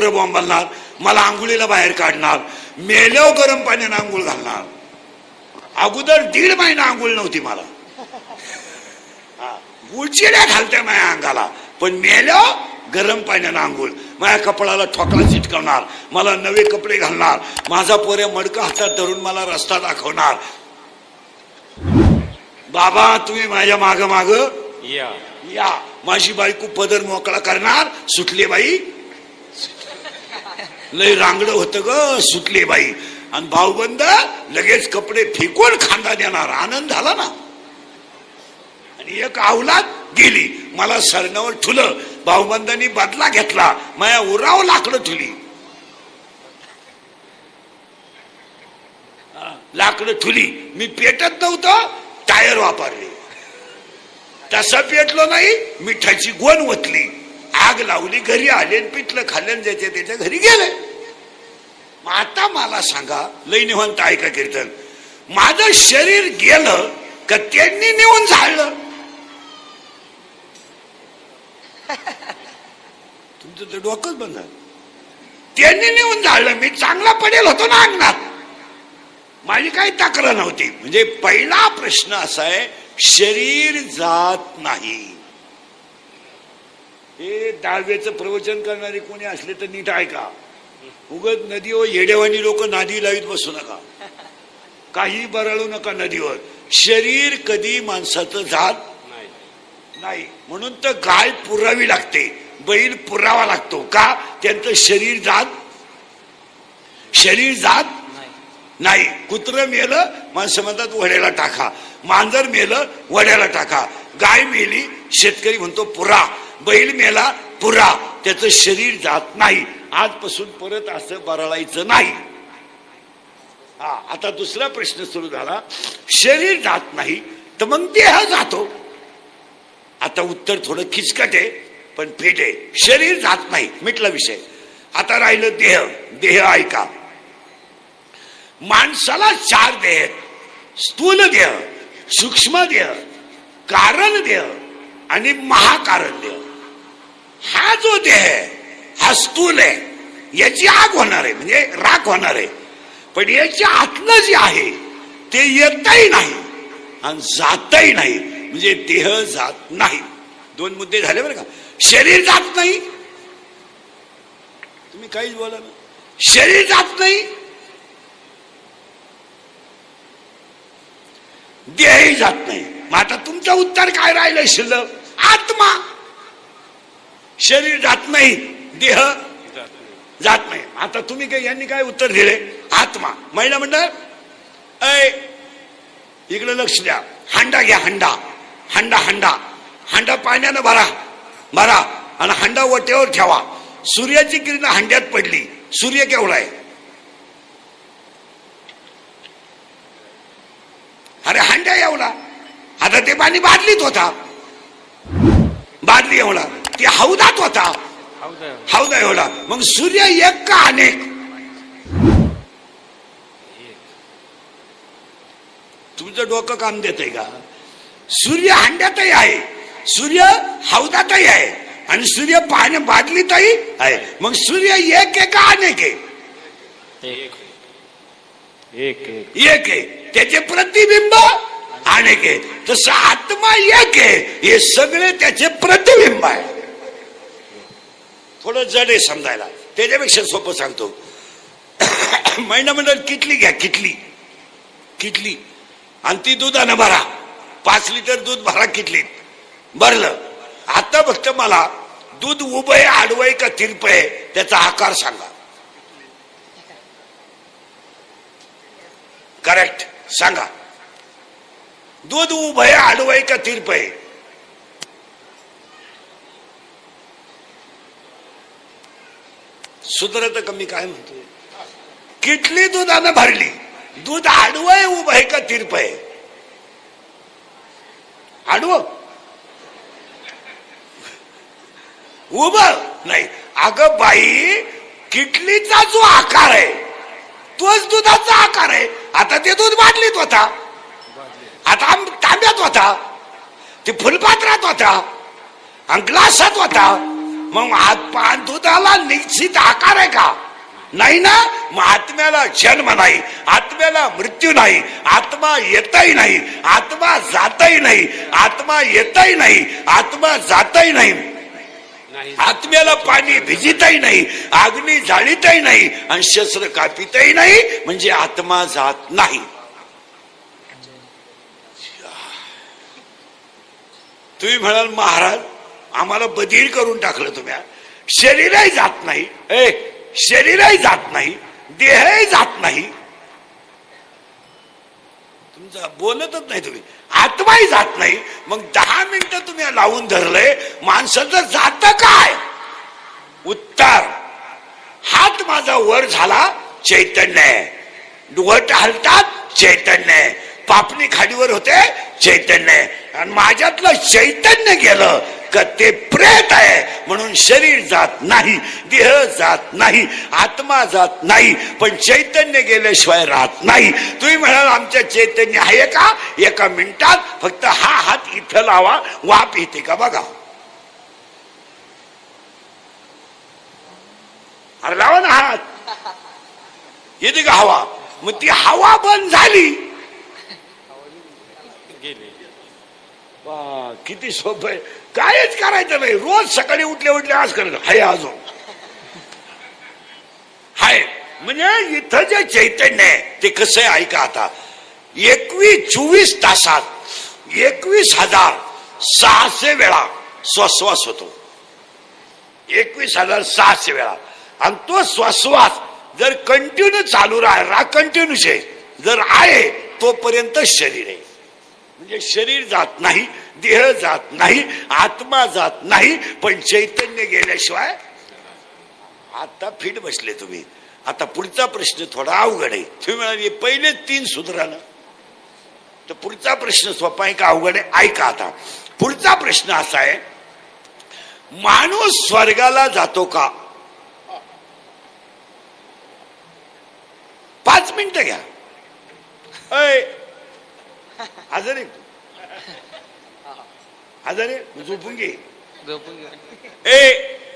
मोठं बोंबलणार, मला आंघोळीला बाहेर काढणार, मेल्यावर गरम पाण्याने आंघोळ घालणार. अगोदर 1.5 महिना आंघोळ नव्हती मला, गुळचिड्या घालत्या माझ्या अंगाला, पण मेल्यावर गरम पाण्याने आंघोळ. माझ्या कपड्याला ठोकळा चिटकवणार, मला नवे कपडे घालणार, माझा पोऱ्या मडकं हातात धरून मला रस्ता दाखवणार. बाबा तुम्ही माझ्या माग माग या. माझी बायको पदर मोकळा करणार, सुटले बाई, लय रांगड होतं ग, सुटले बाई. आणि भाऊबंद लगेच कपडे फेकून खांदा देणार. आनंद झाला ना. आणि एक अवलाद गेली, मला सरणावर ठुलं, भाऊबंदांनी बदला घेतला, माया उराव लाकडं ठुली, लाकडं ठुली. मी पेटत नव्हतं, टायर वापरले. तसं पेटलो नाही, मिठाची गोण ओतली, आग लावली, घरी आले, पिठलं खाल्ल्यान जायचे त्याच्या घरी गेले. आता मला सांगा, लय निवांत ऐका कीर्तन, माझं शरीर गेलं का त्यांनी नेऊन झाडलं? तुमचं तर डोकंच बंद. त्यांनी नेऊन झाडलं, मी चांगला पडेल होतो ना अंगणात, माझी काही तक्रार नव्हती. म्हणजे पहिला प्रश्न असा आहे, शरीर जात नाही. हे दहावेचं प्रवचन करणारे कोणी असले तर नीट ऐका. उगत नदीवर येडेवानी लोक नादी लावीत बसू नका, काही बरळू नका नदीवर. शरीर कधी माणसाचं जात नाही. म्हणून तर गाय पुरावी लागते, बैल पुरावा लागतो का? त्यांचं शरीर जात नाही. कुत्रं मेलं, माणसं म्हणतात वड्याला टाका, मांजर मेलं वड्याला टाका, गाय मेली शेतकरी म्हणतो पुरा, बैल मेला पुरा. त्याचं शरीर जात नाही. आजपासून परत असं बरळायचं नाही. आता दुसरा प्रश्न सुरू झाला, शरीर जात नाही तर मग देह जातो. आता उत्तर थोडं किचकट आहे पण फेट आहे. शरीर जात नाही, मिटला विषय. आता राहिलं देह. देह ऐका, माणसाला 4 देह आहेत. स्थूल देह, सूक्ष्म देह, कारण देह आणि महाकारण देह. हा जो देह आहे हा स्थूल आहे, याची आग होणार आहे, म्हणजे राख होणार आहे. पण याच्या आतलं जे आहे ते येतही नाही आणि जातही नाही, म्हणजे देह जात नाही. 2 मुद्दे झाले बरं का. शरीर जात नाही, तुम्ही काहीच बोला ना, शरीर जात नाही, देहही जात नाही. मग आता तुमचं उत्तर काय राहिलं शिल्लक? आत्मा. शरीर जात नाही, देह जात नाही. आता तुम्ही काय, यांनी काय उत्तर दिले? आत्मा. महिला मंडळ इकडे लक्ष द्या. हांडा घ्या, हांडा पाण्यानं भरा आणि हांडा वट्यावर ठेवा. सूर्याची किरण हांड्यात पडली, सूर्य केवढा आहे? अरे हांड्या एवढा. आता ते पाणी बादलीत होता, बादली एवढा. ते हौदात होता, हौदा एवढा. मग सूर्य एक का अनेक? तुमचं डोकं काम देतंय का? सूर्य हांड्यातही आहे, सूर्य हौदातही आहे आणि सूर्य पाणी बादलीतही आहे. मग सूर्य एक आहे का अनेक आहे? एक आहे. त्याचे प्रतिबिंब अनेक आहे. तसं आत्मा एक आहे, हे सगळे त्याचे प्रतिबिंब आहे. थोडं जड आहे समजायला, त्याच्यापेक्षा सोपं सांगतो. महिना मंडळ किटली घ्या, किटली आणि ती दुधानं भरा. 5 लिटर दूध भरा किटलीत. भरलं. आता फक्त मला दूध उभं आहे, आडवं आहे का तिरपं आहे त्याचा आकार सांगा. करेक्ट सांगा. दूध उभं आहे, आडवं आहे का तिरपं आहे? सुधरत कमी काय म्हणतोय? किटली दुधानं भरली, दूध आडवं आहे, उभं आहे का तिरपं आहे? आडवं, उभं नाही. अगं बाई, किटलीचा जो आकार आहे तोच दुधाचा आकार आहे. आता ते दूध बाटलीत होता, आता तांब्यात होता, ते फुलपात्रात होता आणि ग्लासात होता. मग आत्मा दुधाला निश्चित आकार आहे का? नाही ना. मग आत्म्याला जन्म नाही, आत्म्याला मृत्यू नाही, आत्मा येतही नाही, आत्मा जातही नाही, आत्मा येतही नाही, आत्मा जातही नाही, आत्म्याला पाणी भिजितही नाही, अग्नी जाळीतही नाही आणि शस्त्र कापितही नाही, म्हणजे आत्मा जात नाही. तुम्ही म्हणाल महाराज आम्हाला बधीर करून टाकलं तुम्ही. शरीरही जात नाही, शरीरही जात नाही, देहही जात नाही, तुमचा बोलतच नाही तुम्ही, आत्माही जात नाही. मग 10 मिनिटं तुम्ही लावून धरलंय, माणसाचं जात काय? उत्तर, हात माझा वर झाला चैतन्य आहे, वट हलतात चैतन्य आहे, पापणी खालीवर होते चैतन्य आहे, आणि माझ्यातलं चैतन्य गेलं का ते प्रेत आहे. म्हणून शरीर जात नाही, देह जात नाही, आत्मा जात नाही, पण चैतन्य गेल्याशिवाय राहत नाही. तुम्ही म्हणाल आमच्या चैतन्य आहे का? एका मिनिटात फक्त हा हात इथं लावा, वाप येते का बघा. अरे लावा ना हात, येते का हवा? मग ती हवा बंद झाली, किती सोपं आहे. कायच करायचं नाही, रोज सकाळी उठले उठले आज करायचं हाय, अजून हाय. म्हणजे इथं जे चैतन्य आहे ते कसं आहे ऐका आता. 24 तासात 21,600 वेळा श्वासवास होतो, 21,600 वेळा. आणि तो श्वासवास जर कंटिन्यू चालू राहिला, कंटिन्यूच आहे, जर आहे तोपर्यंत शरीर आहे. म्हणजे शरीर जात नाही, देह जात नाही, आत्मा जात नाही, पण चैतन्य गेल्याशिवाय. आता फिट बसले तुम्ही. आता पुढचा प्रश्न थोडा अवघड आहे. तुम्ही म्हणाले पहिले 3 सुधारणं, तर पुढचा प्रश्न सोपा आहे का अवघड आहे? ऐका आता. पुढचा प्रश्न असा आहे, माणूस स्वर्गाला जातो का? 5 मिनिटं घ्या. आजारी आजारी झोपून घे.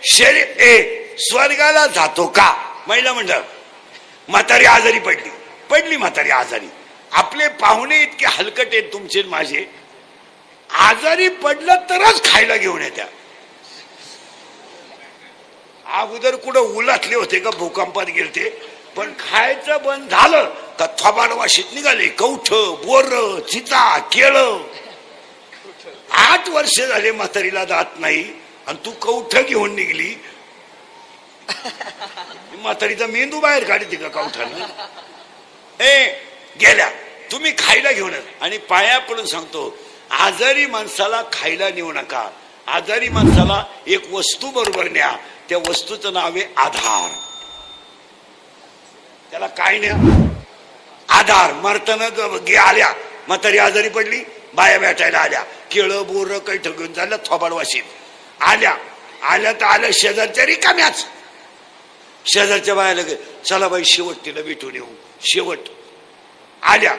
शरीर स्वर्गाला जातो का? महिला मंडळ, म्हातारी आजारी पडली म्हातारी आजारी. आपले पाहुणे इतके हलकट आहेत तुमचे माझे, आजारी पडलं तरच खायला घेऊन येत्या. अगोदर कुठं उलाटले होते का भूकंपात गेलते, पण खायचं बंद झालं का थोबाड वाशीत निघाले. कवठ, बोर, चिता, केळ. 8 वर्ष झाले म्हातारीला दात नाही आणि तू कवठ घेऊन निघली. म्हातारीचा मेंदू बाहेर काढते का कवठानं? गेल्या. तुम्ही खायला घेऊन. आणि पाया पडून सांगतो, आजारी माणसाला खायला नेऊ नका. आजारी माणसाला एक वस्तू बरोबर न्या. त्या वस्तूचं नाव आहे आधार. त्याला काय न्या? आधार. मरताना आल्या, म्हातारी आजारी पडली, बाया भेटायला आल्या, केळं बोर कैठ घेऊन चालल्या थोबाड वाशीत. आल्या तर आल्या शेजारच्या रिकाम्याच. शेजारच्या बायाला चला बाई शेवट तिला भेटून येऊ. शेवट आल्या.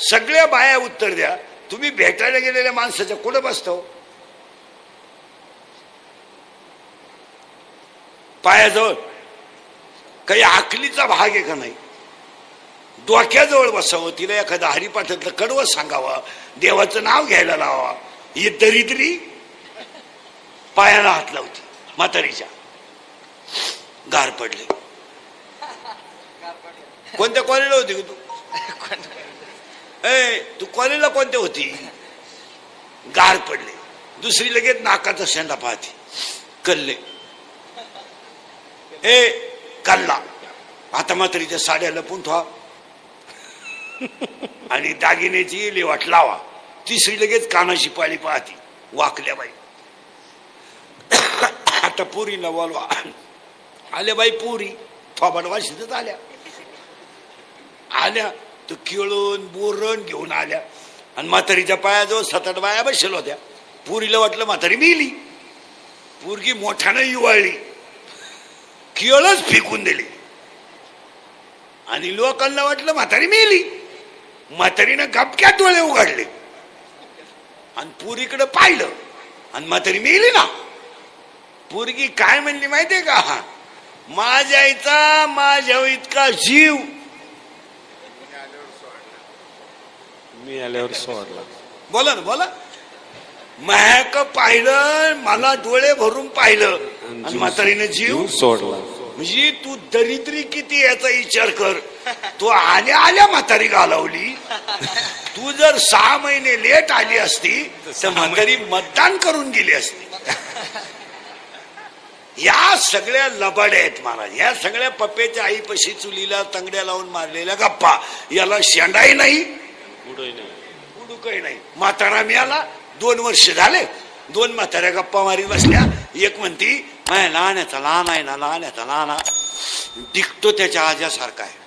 सगळ्या बाया उत्तर द्या, तुम्ही भेटायला गेलेल्या माणसाच्या कुठं बसतो? पायाजवळ. काही आखलीचा भाग आहे का नाही? डोक्याजवळ बसावं, तिला एखादा हरिपाठातलं कडवं सांगावं, देवाचं नाव घ्यायला लावा. ही दरिद्री पायाला हात लावती म्हातारीच्या. गार पडले. कोणत्या कॉलेजला होती तू? तू कॉलेजला कोणत्या होती? गार पडले. दुसरी लगेच नाकाचा शेंडा पाहती. कल्ले कल्ला. आता म्हातारीच्या साड्या लपून ठेवा आणि दागिन्याची लेवाट लावा. तिसरी लगेच कानाची पाळी पाहती. वाकल्या बाई. आता पुरीला बोलवा. आल्या बाई पुरी थोबाड वाशीतच आल्या. तर केळून बोरण घेऊन आल्या आणि म्हातारीच्या पायाजवळ 7-8 बाया बसल्या होत्या. पुरीला वाटलं म्हातारी मिली. पोरगी मोठ्यानं युवाळली, केळच फेकून दिली आणि लोकांना वाटलं म्हातारी मेली. म्हातारीनं गपक्यात डोळे उघडले आणि पुरीकडे पाहिलं आणि म्हातारी मेली ना. पोरगी काय म्हणली माहितीये का, माझ्या आईचा माझ्या इतका जीव मी आल्यावर सोडला. बोला ना बोला. महक पाहिलं, मला डोळे भरून पाहिलं आणि म्हातारीने जीव सोडला. म्हणजे तू दरिद्री किती याचा विचार कर. तू आल्या आल्या म्हातारी घालवली. तू जर 6 महिने लेट आली असती तर म्हातारी मतदान करून गेली असती. या सगळ्या लबाड्या आहेत महाराज. या सगळ्या पप्प्याच्या आईपाशी चुलीला तंगड्या लावून मारलेल्या गप्पा. याला शेंडाही नाही उडूकही नाही. म्हातारा मिळाला, 2 वर्ष झाले, 2 म्हाताऱ्या गप्पा मारीत बसल्या. एक म्हणती माझ्या लहानाचा लहान आहे ना, लहानाचा लहान दिखतो त्याच्या आज्यासारखा आहे.